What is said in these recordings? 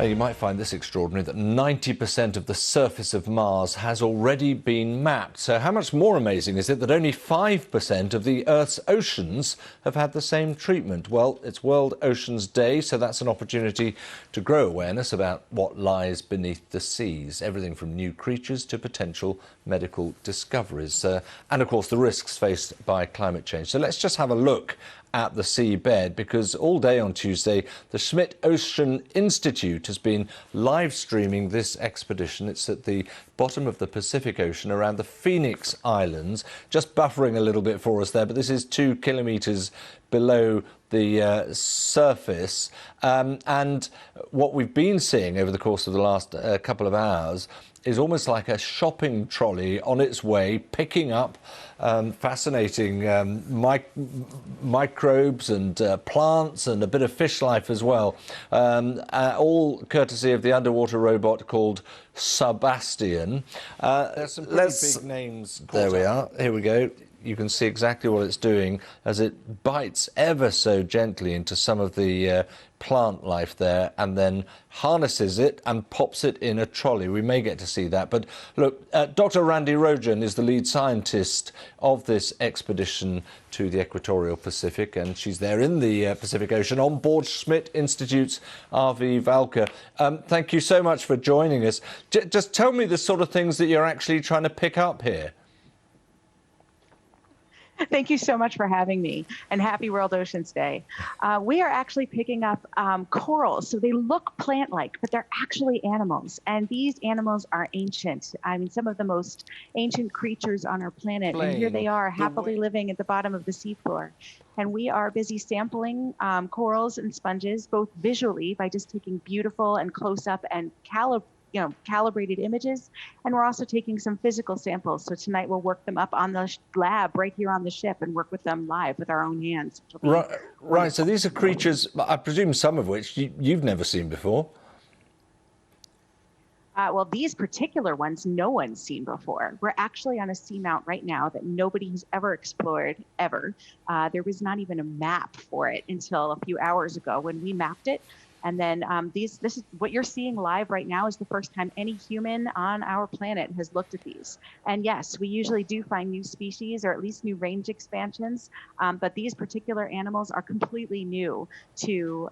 Now, you might find this extraordinary, that 90% of the surface of Mars has already been mapped. So how much more amazing is it that only 5% of the Earth's oceans have had the same treatment? Well, it's World Oceans Day, so that's an opportunity to grow awareness about what lies beneath the seas, everything from new creatures to potential medical discoveries, and of course the risks faced by climate change. So let's just have a look at the seabed, because all day on Tuesday the Schmidt Ocean Institute has been live streaming this expedition. It's at the bottom of the Pacific Ocean around the Phoenix Islands, just buffering a little bit for us there, but this is 2 kilometres below the surface, and what we've been seeing over the course of the last couple of hours is almost like a shopping trolley on its way, picking up fascinating microbes and plants and a bit of fish life as well, all courtesy of the underwater robot called Sebastian. There's some pretty big names. There we are. Here we go. You can see exactly what it's doing as it bites ever so gently into some of the plant life there and then harnesses it and pops it in a trolley. We may get to see that. But look, Dr. Randi Rotjan is the lead scientist of this expedition to the equatorial Pacific, and she's there in the Pacific Ocean on board Schmidt Institute's RV Valka. Thank you so much for joining us. Just tell me the sort of things that you're actually trying to pick up here. Thank you so much for having me, and happy World Oceans Day. We are actually picking up corals. So they look plant-like, but they're actually animals. And these animals are ancient. I mean, some of the most ancient creatures on our planet. And here they are, happily living at the bottom of the seafloor. And we are busy sampling corals and sponges, both visually by just taking beautiful and close-up and calibrated images, and we're also taking some physical samples. So tonight we'll work them up on the lab right here on the ship and work with them live with our own hands. Right. So these are creatures, I presume some of which you've never seen before. Well, these particular ones, no one's seen before. We're actually on a seamount right now that nobody has ever explored, ever. There was not even a map for it until a few hours ago when we mapped it. And then this is what you're seeing live right now is the first time any human on our planet has looked at these. And yes, we usually do find new species or at least new range expansions, but these particular animals are completely new to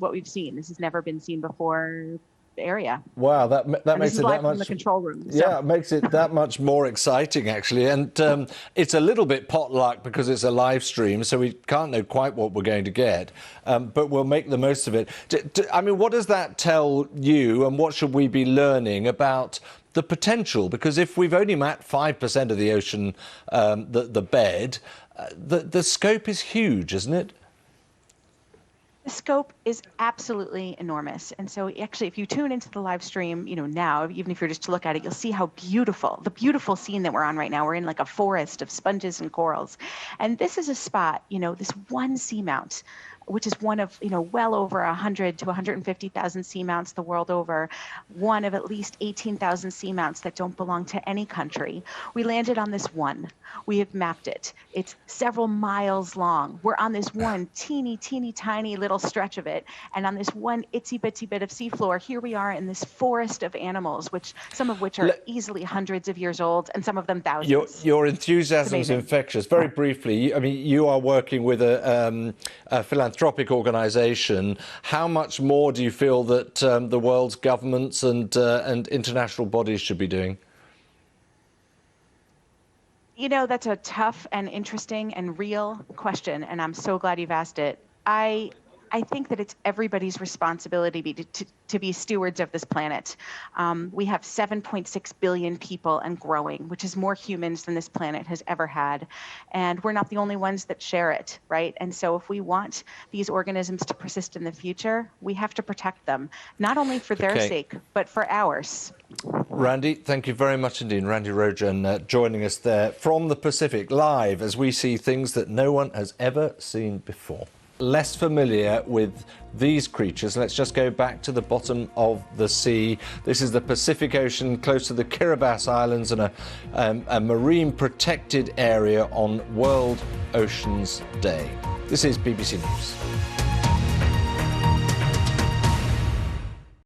what we've seen. This has never been seen before. Area. Wow, that makes it that much. From the control room. So. Yeah, it makes it that much more exciting, actually. And it's a little bit potluck because it's a live stream, so we can't know quite what we're going to get, but we'll make the most of it. I mean, what does that tell you, and what should we be learning about the potential? Because if we've only mapped 5% of the ocean, the bed, the scope is huge, isn't it? The scope is absolutely enormous. And so actually, if you tune into the live stream, now, even if you're just to look at it, you'll see how the beautiful scene that we're on right now. We're in like a forest of sponges and corals. And this is a spot, this one seamount, which is one of, well over 100 to 150,000 seamounts the world over, one of at least 18,000 seamounts that don't belong to any country. We landed on this one. We have mapped it. It's several miles long. We're on this one teeny tiny little stretch of it. And on this one itsy bitsy bit of seafloor, here we are in this forest of animals, some of which are easily hundreds of years old, and some of them thousands. Your enthusiasm is infectious. Very briefly, I mean, you are working with a philanthropic organisation. How much more do you feel that the world's governments and international bodies should be doing? That's a tough and interesting and real question, and I'm so glad you've asked it. I think that it's everybody's responsibility to be stewards of this planet. We have 7.6 billion people and growing, which is more humans than this planet has ever had. And we're not the only ones that share it, right? And so if we want these organisms to persist in the future, we have to protect them, not only for their sake, but for ours. Randi, thank you very much indeed. Randi Rotjan joining us there from the Pacific, live as we see things that no one has ever seen before. Less familiar with these creatures, let's just go back to the bottom of the sea. This is the Pacific Ocean, close to the Kiribati Islands, and a marine protected area on World Oceans Day. This is BBC News.